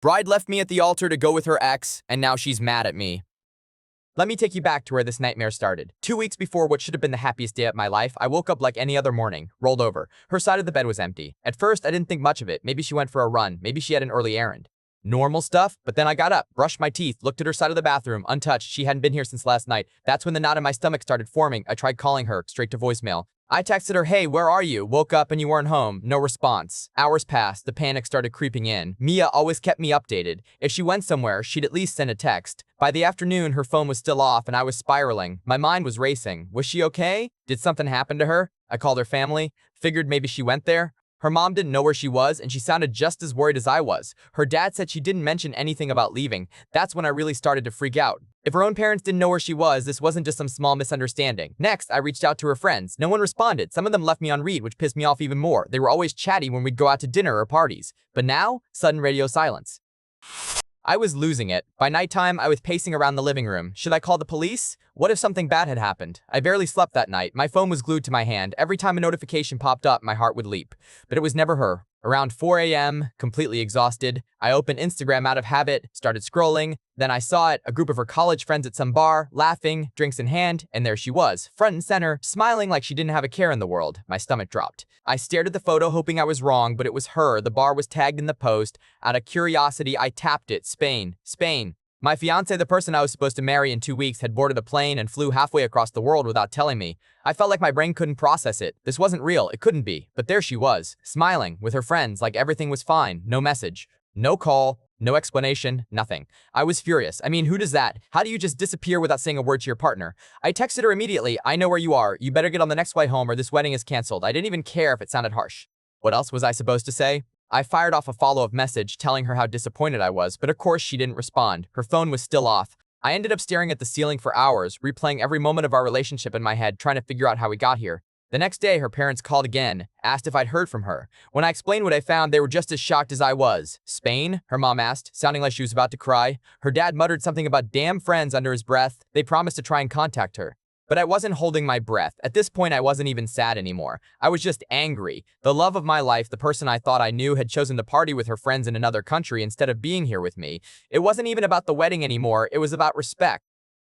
Bride left me at the altar to go with her ex, and now she's mad at me. Let me take you back to where this nightmare started. 2 weeks before what should have been the happiest day of my life, I woke up like any other morning, rolled over. Her side of the bed was empty. At first, I didn't think much of it. Maybe she went for a run. Maybe she had an early errand. Normal stuff, but then I got up, brushed my teeth, looked at her side of the bathroom, untouched. She hadn't been here since last night. That's when the knot in my stomach started forming. I tried calling her, straight to voicemail. I texted her, hey, where are you? Woke up and you weren't home. No response. Hours passed. The panic started creeping in. Mia always kept me updated. If she went somewhere, she'd at least send a text. By the afternoon, her phone was still off and I was spiraling. My mind was racing. Was she okay? Did something happen to her? I called her family. Figured maybe she went there. Her mom didn't know where she was, and she sounded just as worried as I was. Her dad said she didn't mention anything about leaving. That's when I really started to freak out. If her own parents didn't know where she was, this wasn't just some small misunderstanding. Next, I reached out to her friends. No one responded. Some of them left me on read, which pissed me off even more. They were always chatty when we'd go out to dinner or parties. But now, sudden radio silence. I was losing it. By nighttime, I was pacing around the living room. Should I call the police? What if something bad had happened? I barely slept that night. My phone was glued to my hand. Every time a notification popped up, my heart would leap. But it was never her. Around 4 a.m., completely exhausted, I opened Instagram out of habit, started scrolling. Then I saw it, a group of her college friends at some bar, laughing, drinks in hand, and there she was, front and center, smiling like she didn't have a care in the world. My stomach dropped. I stared at the photo, hoping I was wrong, but it was her. The bar was tagged in the post. Out of curiosity, I tapped it. Spain. Spain. My fiancé, the person I was supposed to marry in 2 weeks, had boarded a plane and flew halfway across the world without telling me. I felt like my brain couldn't process it. This wasn't real. It couldn't be. But there she was, smiling, with her friends, like everything was fine. No message. No call. No explanation. Nothing. I was furious. I mean, who does that? How do you just disappear without saying a word to your partner? I texted her immediately. I know where you are. You better get on the next flight home or this wedding is canceled. I didn't even care if it sounded harsh. What else was I supposed to say? I fired off a follow-up message telling her how disappointed I was, but of course she didn't respond. Her phone was still off. I ended up staring at the ceiling for hours, replaying every moment of our relationship in my head, trying to figure out how we got here. The next day, her parents called again, asked if I'd heard from her. When I explained what I found, they were just as shocked as I was. Spain? Her mom asked, sounding like she was about to cry. Her dad muttered something about damn friends under his breath. They promised to try and contact her. But I wasn't holding my breath. At this point, I wasn't even sad anymore. I was just angry. The love of my life, the person I thought I knew, had chosen to party with her friends in another country instead of being here with me. It wasn't even about the wedding anymore. It was about respect.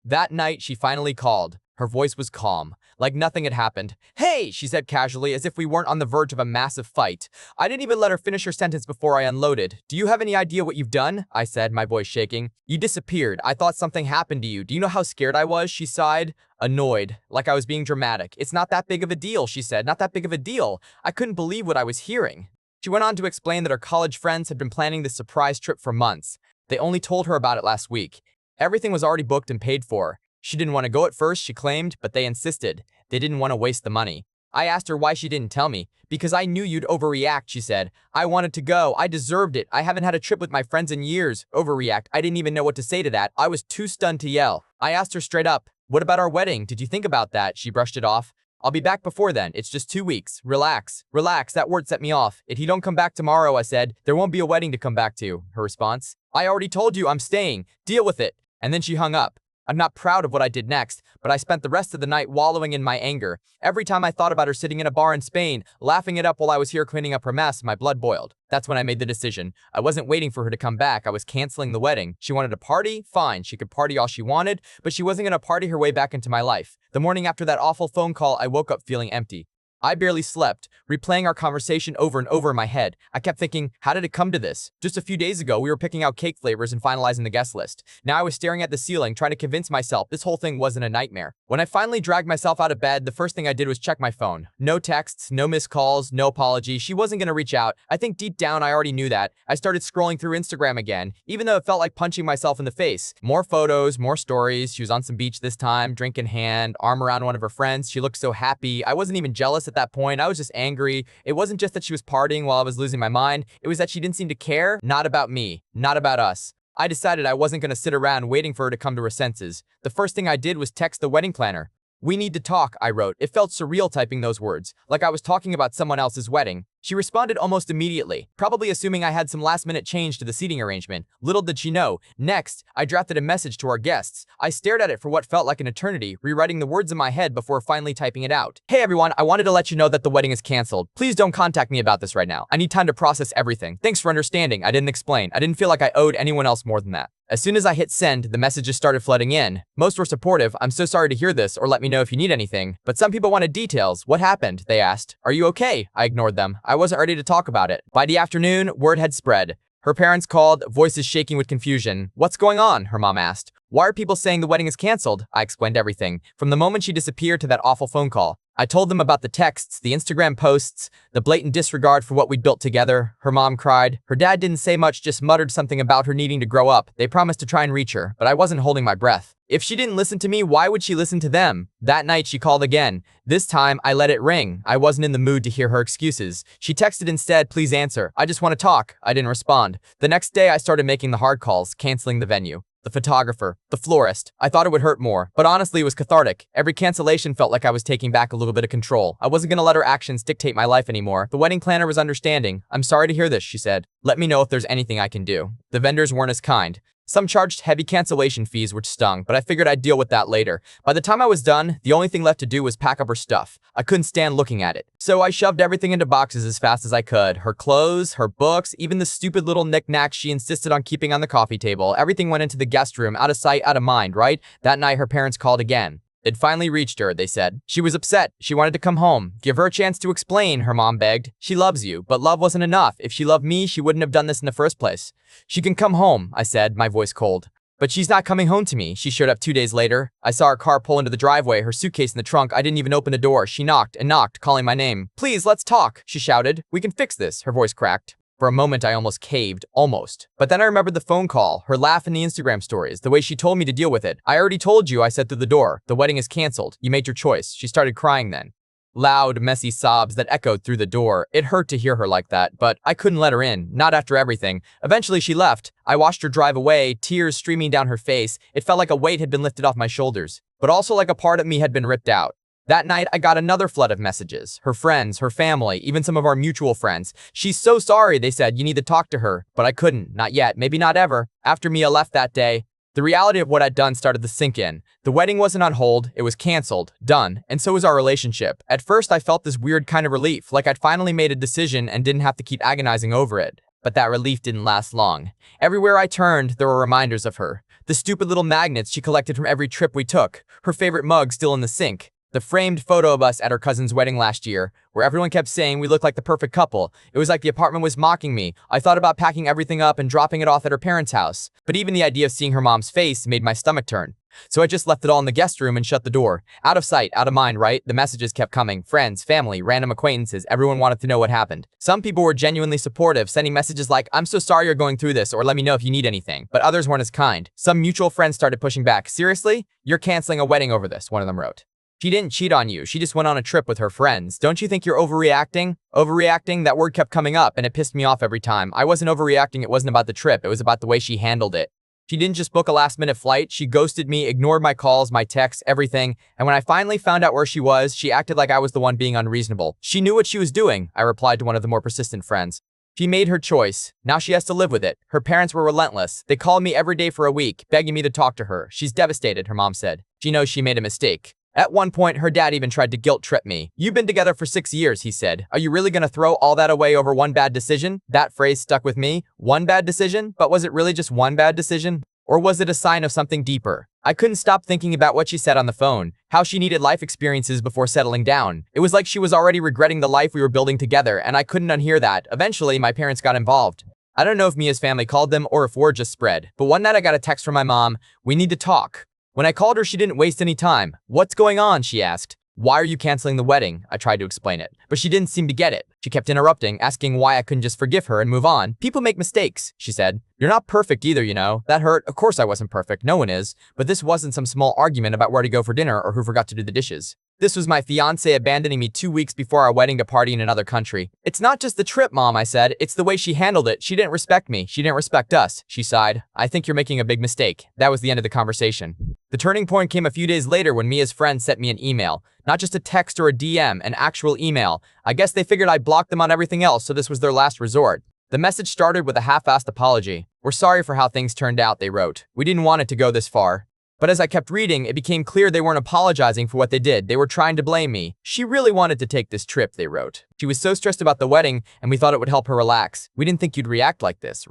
That night, she finally called. Her voice was calm, like nothing had happened. Hey, she said casually, as if we weren't on the verge of a massive fight. I didn't even let her finish her sentence before I unloaded. Do you have any idea what you've done? I said, my voice shaking. You disappeared. I thought something happened to you. Do you know how scared I was? She sighed, annoyed, like I was being dramatic. It's not that big of a deal, she said. Not that big of a deal. I couldn't believe what I was hearing. She went on to explain that her college friends had been planning this surprise trip for months. They only told her about it last week. Everything was already booked and paid for. She didn't want to go at first, she claimed, but they insisted. They didn't want to waste the money. I asked her why she didn't tell me. Because I knew you'd overreact, she said. I wanted to go. I deserved it. I haven't had a trip with my friends in years. Overreact. I didn't even know what to say to that. I was too stunned to yell. I asked her straight up, what about our wedding? Did you think about that? She brushed it off. I'll be back before then. It's just 2 weeks. Relax. Relax. That word set me off. If you don't come back tomorrow, I said, there won't be a wedding to come back to. Her response, I already told you I'm staying. Deal with it. And then she hung up. I'm not proud of what I did next, but I spent the rest of the night wallowing in my anger. Every time I thought about her sitting in a bar in Spain, laughing it up while I was here cleaning up her mess, my blood boiled. That's when I made the decision. I wasn't waiting for her to come back. I was canceling the wedding. She wanted to party? Fine. She could party all she wanted, but she wasn't going to party her way back into my life. The morning after that awful phone call, I woke up feeling empty. I barely slept, replaying our conversation over and over in my head. I kept thinking, how did it come to this? Just a few days ago, we were picking out cake flavors and finalizing the guest list. Now I was staring at the ceiling, trying to convince myself this whole thing wasn't a nightmare. When I finally dragged myself out of bed, the first thing I did was check my phone. No texts, no missed calls, no apology. She wasn't going to reach out. I think deep down I already knew that. I started scrolling through Instagram again, even though it felt like punching myself in the face. More photos, more stories. She was on some beach this time, drink in hand, arm around one of her friends. She looked so happy. I wasn't even jealous at that point. I was just angry. It wasn't just that she was partying while I was losing my mind. It was that she didn't seem to care. Not about me. Not about us. I decided I wasn't going to sit around waiting for her to come to her senses. The first thing I did was text the wedding planner. "We need to talk," I wrote. It felt surreal typing those words, like I was talking about someone else's wedding. She responded almost immediately, probably assuming I had some last-minute change to the seating arrangement. Little did she know. Next, I drafted a message to our guests. I stared at it for what felt like an eternity, rewriting the words in my head before finally typing it out. "Hey everyone, I wanted to let you know that the wedding is canceled. Please don't contact me about this right now. I need time to process everything. Thanks for understanding. I didn't explain. I didn't feel like I owed anyone else more than that." As soon as I hit send, the messages started flooding in. Most were supportive. "I'm so sorry to hear this, or let me know if you need anything." But some people wanted details. "What happened?" they asked. "Are you okay?" I ignored them. I wasn't ready to talk about it. By the afternoon, word had spread. Her parents called, voices shaking with confusion. "What's going on?" her mom asked. "Why are people saying the wedding is canceled?" I explained everything, from the moment she disappeared to that awful phone call. I told them about the texts, the Instagram posts, the blatant disregard for what we'd built together. Her mom cried. Her dad didn't say much, just muttered something about her needing to grow up. They promised to try and reach her, but I wasn't holding my breath. If she didn't listen to me, why would she listen to them? That night, she called again. This time, I let it ring. I wasn't in the mood to hear her excuses. She texted instead, "Please answer. I just want to talk." I didn't respond. The next day, I started making the hard calls, canceling the venue, the photographer, the florist. I thought it would hurt more, but honestly it was cathartic. Every cancellation felt like I was taking back a little bit of control. I wasn't gonna let her actions dictate my life anymore. The wedding planner was understanding. "I'm sorry to hear this," she said. "Let me know if there's anything I can do." The vendors weren't as kind. Some charged heavy cancellation fees, which stung, but I figured I'd deal with that later. By the time I was done, the only thing left to do was pack up her stuff. I couldn't stand looking at it. So I shoved everything into boxes as fast as I could. Her clothes, her books, even the stupid little knickknacks she insisted on keeping on the coffee table. Everything went into the guest room, out of sight, out of mind, right? That night, her parents called again. It finally reached her, they said. She was upset. She wanted to come home. "Give her a chance to explain," her mom begged. "She loves you, but love wasn't enough. If she loved me, she wouldn't have done this in the first place." "She can come home," I said, my voice cold. "But she's not coming home to me." She showed up 2 days later. I saw her car pull into the driveway, her suitcase in the trunk. I didn't even open the door. She knocked and knocked, calling my name. "Please, let's talk," she shouted. "We can fix this." Her voice cracked. For a moment, I almost caved. Almost. But then I remembered the phone call, her laugh in the Instagram stories, the way she told me to deal with it. "I already told you," I said through the door. "The wedding is canceled. You made your choice." She started crying then. Loud, messy sobs that echoed through the door. It hurt to hear her like that, but I couldn't let her in, not after everything. Eventually, she left. I watched her drive away, tears streaming down her face. It felt like a weight had been lifted off my shoulders, but also like a part of me had been ripped out. That night, I got another flood of messages. Her friends, her family, even some of our mutual friends. "She's so sorry," they said. "You need to talk to her." But I couldn't. Not yet. Maybe not ever. After Mia left that day, the reality of what I'd done started to sink in. The wedding wasn't on hold, it was canceled, done, and so was our relationship. At first, I felt this weird kind of relief, like I'd finally made a decision and didn't have to keep agonizing over it. But that relief didn't last long. Everywhere I turned, there were reminders of her. The stupid little magnets she collected from every trip we took, her favorite mug still in the sink, the framed photo of us at her cousin's wedding last year, where everyone kept saying we looked like the perfect couple. It was like the apartment was mocking me. I thought about packing everything up and dropping it off at her parents' house. But even the idea of seeing her mom's face made my stomach turn. So I just left it all in the guest room and shut the door. Out of sight, out of mind, right? The messages kept coming. Friends, family, random acquaintances. Everyone wanted to know what happened. Some people were genuinely supportive, sending messages like, "I'm so sorry you're going through this," or "Let me know if you need anything." But others weren't as kind. Some mutual friends started pushing back. "Seriously? You're canceling a wedding over this," one of them wrote. "She didn't cheat on you. She just went on a trip with her friends. Don't you think you're overreacting?" Overreacting? That word kept coming up, and it pissed me off every time. I wasn't overreacting. It wasn't about the trip. It was about the way she handled it. She didn't just book a last-minute flight. She ghosted me, ignored my calls, my texts, everything. And when I finally found out where she was, she acted like I was the one being unreasonable. "She knew what she was doing," I replied to one of the more persistent friends. "She made her choice. Now she has to live with it." Her parents were relentless. They called me every day for a week, begging me to talk to her. "She's devastated," her mom said. "She knows she made a mistake." At one point, her dad even tried to guilt trip me. "You've been together for 6 years," he said. "Are you really gonna throw all that away over one bad decision?" That phrase stuck with me. One bad decision? But was it really just one bad decision? Or was it a sign of something deeper? I couldn't stop thinking about what she said on the phone, how she needed life experiences before settling down. It was like she was already regretting the life we were building together, and I couldn't unhear that. Eventually, my parents got involved. I don't know if Mia's family called them or if word just spread, but one night I got a text from my mom, "We need to talk." When I called her, she didn't waste any time. "What's going on?" she asked. "Why are you canceling the wedding?" I tried to explain it, but she didn't seem to get it. She kept interrupting, asking why I couldn't just forgive her and move on. "People make mistakes," she said. "You're not perfect either, you know." That hurt. Of course I wasn't perfect. No one is. But this wasn't some small argument about where to go for dinner or who forgot to do the dishes. This was my fiancé abandoning me 2 weeks before our wedding to party in another country. It's not just the trip, Mom, I said. It's the way she handled it. She didn't respect me. She didn't respect us. She sighed. I think you're making a big mistake. That was the end of the conversation. The turning point came a few days later when Mia's friend sent me an email. Not just a text or a DM, an actual email. I guess they figured I'd blocked them on everything else, so this was their last resort. The message started with a half-assed apology. We're sorry for how things turned out, they wrote. We didn't want it to go this far. But as I kept reading, it became clear they weren't apologizing for what they did. They were trying to blame me. She really wanted to take this trip, they wrote. She was so stressed about the wedding, and we thought it would help her relax. We didn't think you'd react like this.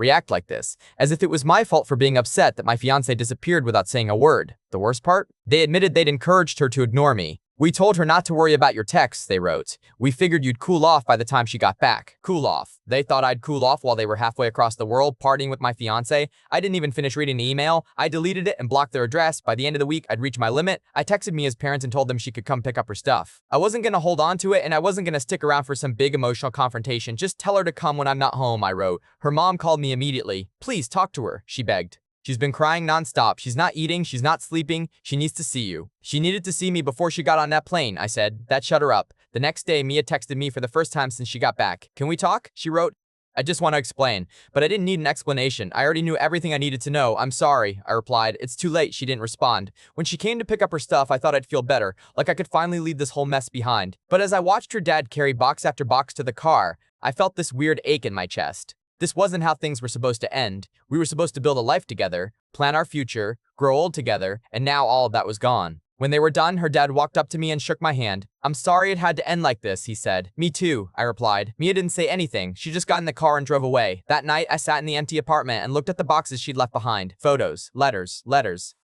As if it was my fault for being upset that my fiancé disappeared without saying a word. The worst part? They admitted they'd encouraged her to ignore me. We told her not to worry about your texts, they wrote. We figured you'd cool off by the time she got back. Cool off. They thought I'd cool off while they were halfway across the world partying with my fiancé. I didn't even finish reading the email. I deleted it and blocked their address. By the end of the week, I'd reached my limit. I texted Mia's parents and told them she could come pick up her stuff. I wasn't gonna hold on to it, and I wasn't gonna stick around for some big emotional confrontation. Just tell her to come when I'm not home, I wrote. Her mom called me immediately. Please talk to her, she begged. She's been crying nonstop. She's not eating. She's not sleeping. She needs to see you. She needed to see me before she got on that plane, I said. That shut her up. The next day, Mia texted me for the first time since she got back. Can we talk? She wrote. I just want to explain. But I didn't need an explanation. I already knew everything I needed to know. I'm sorry, I replied. It's too late, she didn't respond. When she came to pick up her stuff, I thought I'd feel better, like I could finally leave this whole mess behind. But as I watched her dad carry box after box to the car, I felt this weird ache in my chest. This wasn't how things were supposed to end. We were supposed to build a life together, plan our future, grow old together, and now all of that was gone. When they were done, her dad walked up to me and shook my hand. I'm sorry it had to end like this, he said. Me too, I replied. Mia didn't say anything. She just got in the car and drove away. That night, I sat in the empty apartment and looked at the boxes she'd left behind. Photos, letters,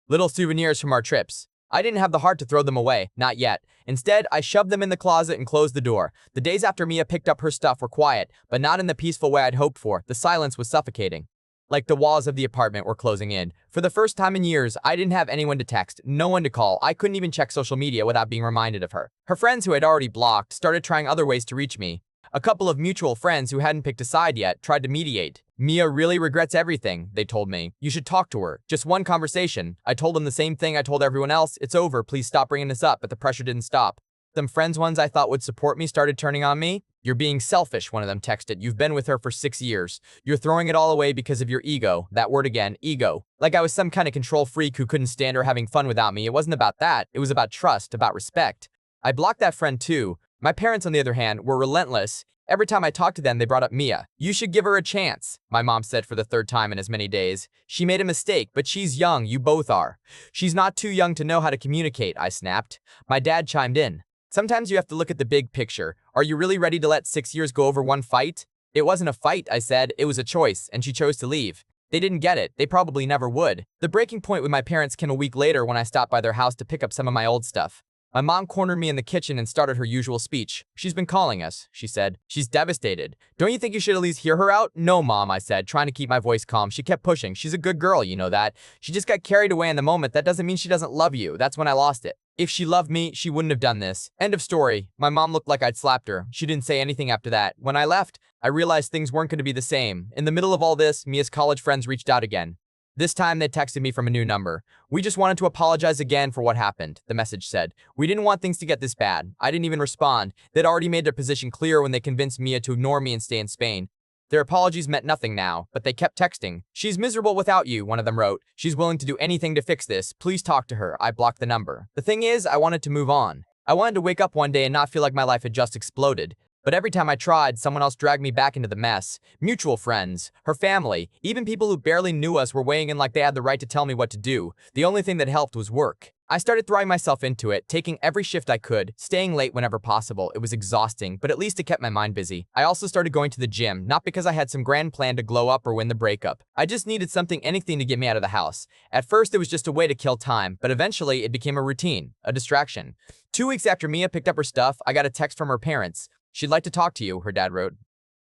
little souvenirs from our trips. I didn't have the heart to throw them away, not yet. Instead, I shoved them in the closet and closed the door. The days after Mia picked up her stuff were quiet, but not in the peaceful way I'd hoped for. The silence was suffocating. Like the walls of the apartment were closing in. For the first time in years, I didn't have anyone to text, no one to call. I couldn't even check social media without being reminded of her. Her friends who I'd already blocked started trying other ways to reach me. A couple of mutual friends who hadn't picked a side yet tried to mediate. Mia really regrets everything, they told me. You should talk to her. Just one conversation. I told them the same thing I told everyone else. It's over, please stop bringing this up, but the pressure didn't stop. Them friends ones I thought would support me started turning on me. You're being selfish, one of them texted. You've been with her for 6 years. You're throwing it all away because of your ego. That word again, ego. Like I was some kind of control freak who couldn't stand her having fun without me. It wasn't about that. It was about trust, about respect. I blocked that friend too. My parents, on the other hand, were relentless. Every time I talked to them, they brought up Mia. You should give her a chance, my mom said for the third time in as many days. She made a mistake, but she's young, you both are. She's not too young to know how to communicate, I snapped. My dad chimed in. Sometimes you have to look at the big picture. Are you really ready to let 6 years go over one fight? It wasn't a fight, I said. It was a choice, and she chose to leave. They didn't get it. They probably never would. The breaking point with my parents came a week later when I stopped by their house to pick up some of my old stuff. My mom cornered me in the kitchen and started her usual speech. She's been calling us, she said. She's devastated. Don't you think you should at least hear her out? No, Mom, I said, trying to keep my voice calm. She kept pushing. She's a good girl, you know that. She just got carried away in the moment. That doesn't mean she doesn't love you. That's when I lost it. If she loved me, she wouldn't have done this. End of story. My mom looked like I'd slapped her. She didn't say anything after that. When I left, I realized things weren't going to be the same. In the middle of all this, Mia's college friends reached out again. This time, they texted me from a new number. We just wanted to apologize again for what happened, the message said. We didn't want things to get this bad. I didn't even respond. They'd already made their position clear when they convinced Mia to ignore me and stay in Spain. Their apologies meant nothing now, but they kept texting. She's miserable without you, one of them wrote. She's willing to do anything to fix this. Please talk to her. I blocked the number. The thing is, I wanted to move on. I wanted to wake up one day and not feel like my life had just exploded. But every time I tried, someone else dragged me back into the mess. Mutual friends, her family, even people who barely knew us were weighing in like they had the right to tell me what to do. The only thing that helped was work. I started throwing myself into it, taking every shift I could, staying late whenever possible. It was exhausting, but at least it kept my mind busy. I also started going to the gym, not because I had some grand plan to glow up or win the breakup. I just needed something, anything to get me out of the house. At first, it was just a way to kill time, but eventually it became a routine, a distraction. 2 weeks after Mia picked up her stuff, I got a text from her parents. She'd like to talk to you, her dad wrote.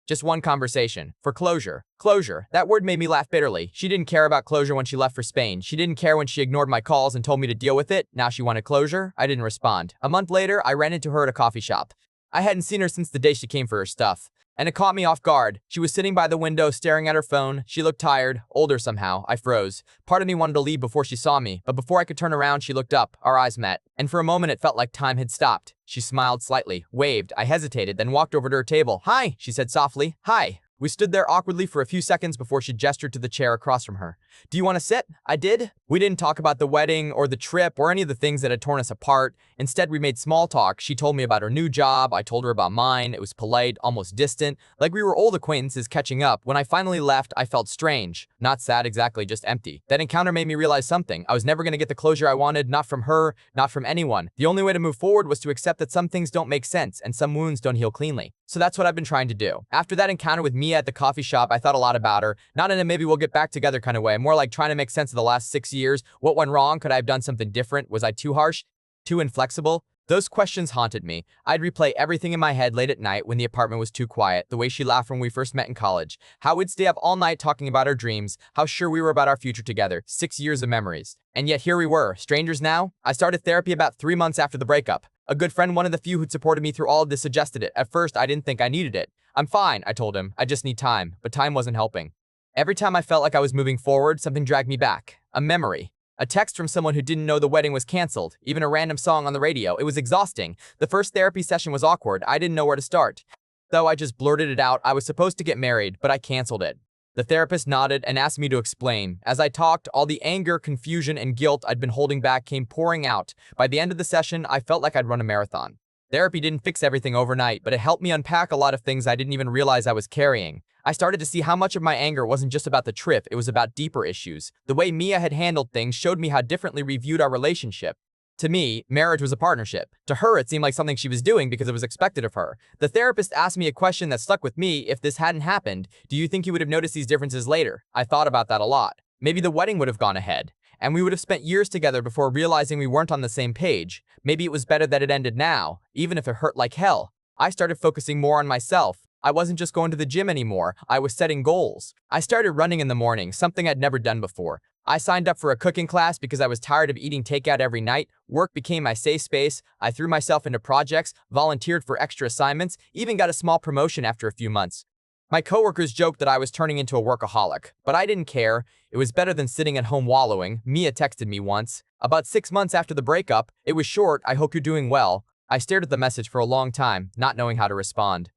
Just one conversation. For closure. Closure. That word made me laugh bitterly. She didn't care about closure when she left for Spain. She didn't care when she ignored my calls and told me to deal with it. Now she wanted closure. I didn't respond. A month later, I ran into her at a coffee shop. I hadn't seen her since the day she came for her stuff, and it caught me off guard. She was sitting by the window staring at her phone. She looked tired, older somehow. I froze. Part of me wanted to leave before she saw me, but before I could turn around, she looked up. Our eyes met, and for a moment it felt like time had stopped. She smiled slightly, waved. I hesitated, then walked over to her table. "Hi," she said softly. "Hi." We stood there awkwardly for a few seconds before she gestured to the chair across from her. "Do you want to sit?" I did. We didn't talk about the wedding or the trip or any of the things that had torn us apart. Instead, we made small talk. She told me about her new job. I told her about mine. It was polite, almost distant, like we were old acquaintances catching up. When I finally left, I felt strange. Not sad exactly, just empty. That encounter made me realize something. I was never going to get the closure I wanted, not from her, not from anyone. The only way to move forward was to accept that some things don't make sense and some wounds don't heal cleanly. So that's what I've been trying to do. After that encounter with Mia at the coffee shop, I thought a lot about her. Not in a maybe we'll get back together kind of way, more like trying to make sense of the last 6 years. What went wrong? Could I have done something different? Was I too harsh? Too inflexible? Those questions haunted me. I'd replay everything in my head late at night when the apartment was too quiet, the way she laughed when we first met in college, how we'd stay up all night talking about our dreams, how sure we were about our future together. 6 years of memories. And yet here we were, strangers now? I started therapy about 3 months after the breakup. A good friend, one of the few who'd supported me through all of this, suggested it. At first, I didn't think I needed it. "I'm fine," I told him. "I just need time." But time wasn't helping. Every time I felt like I was moving forward, something dragged me back. A memory. A text from someone who didn't know the wedding was canceled. Even a random song on the radio. It was exhausting. The first therapy session was awkward. I didn't know where to start. Though I just blurted it out. I was supposed to get married, but I canceled it. The therapist nodded and asked me to explain. As I talked, all the anger, confusion, and guilt I'd been holding back came pouring out. By the end of the session, I felt like I'd run a marathon. Therapy didn't fix everything overnight, but it helped me unpack a lot of things I didn't even realize I was carrying. I started to see how much of my anger wasn't just about the trip, it was about deeper issues. The way Mia had handled things showed me how differently we viewed our relationship. To me, marriage was a partnership. To her, it seemed like something she was doing because it was expected of her. The therapist asked me a question that stuck with me. If this hadn't happened, do you think you would have noticed these differences later? I thought about that a lot. Maybe the wedding would have gone ahead, and we would have spent years together before realizing we weren't on the same page. Maybe it was better that it ended now, even if it hurt like hell. I started focusing more on myself. I wasn't just going to the gym anymore. I was setting goals. I started running in the morning, something I'd never done before. I signed up for a cooking class because I was tired of eating takeout every night. Work became my safe space. I threw myself into projects, volunteered for extra assignments, even got a small promotion after a few months. My coworkers joked that I was turning into a workaholic, but I didn't care. It was better than sitting at home wallowing. Mia texted me once. About 6 months after the breakup, it was short. "I hope you're doing well." I stared at the message for a long time, not knowing how to respond.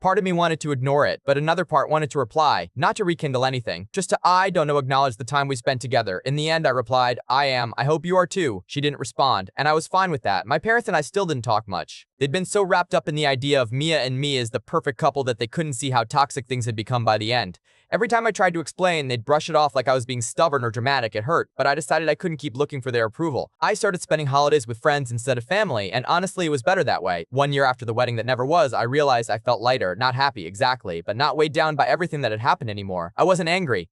Part of me wanted to ignore it, but another part wanted to reply, not to rekindle anything, just to I don't know acknowledge the time we spent together. In the end, I replied, "I am. I hope you are too." She didn't respond, and I was fine with that. My parents and I still didn't talk much. They'd been so wrapped up in the idea of Mia and me as the perfect couple that they couldn't see how toxic things had become by the end. Every time I tried to explain, they'd brush it off like I was being stubborn or dramatic. It hurt, but I decided I couldn't keep looking for their approval. I started spending holidays with friends instead of family, and honestly, it was better that way. 1 year after the wedding that never was, I realized I felt lighter, not happy, exactly, but not weighed down by everything that had happened anymore. I wasn't angry.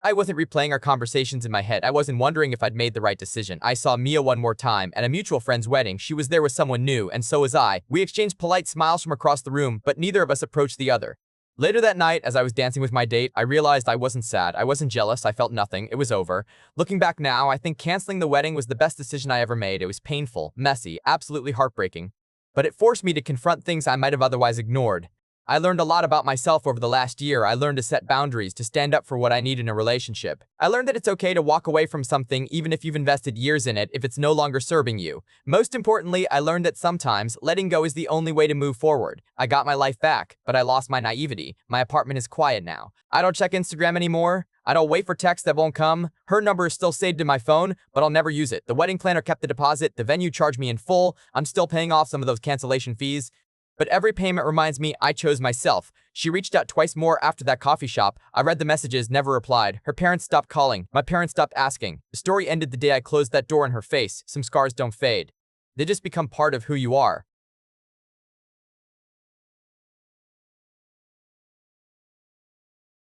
I wasn't replaying our conversations in my head. I wasn't wondering if I'd made the right decision. I saw Mia one more time at a mutual friend's wedding. She was there with someone new, and so was I. We exchanged polite smiles from across the room, but neither of us approached the other. Later that night, as I was dancing with my date, I realized I wasn't sad. I wasn't jealous. I felt nothing. It was over. Looking back now, I think canceling the wedding was the best decision I ever made. It was painful, messy, absolutely heartbreaking. But it forced me to confront things I might have otherwise ignored. I learned a lot about myself over the last year. I learned to set boundaries, to stand up for what I need in a relationship. I learned that it's okay to walk away from something even if you've invested years in it, if it's no longer serving you. Most importantly, I learned that sometimes letting go is the only way to move forward. I got my life back, but I lost my naivety. My apartment is quiet now. I don't check Instagram anymore. I don't wait for texts that won't come. Her number is still saved in my phone, but I'll never use it. The wedding planner kept the deposit. The venue charged me in full. I'm still paying off some of those cancellation fees. But every payment reminds me I chose myself. She reached out twice more after that coffee shop. I read the messages, never replied. Her parents stopped calling. My parents stopped asking. The story ended the day I closed that door in her face. Some scars don't fade. They just become part of who you are.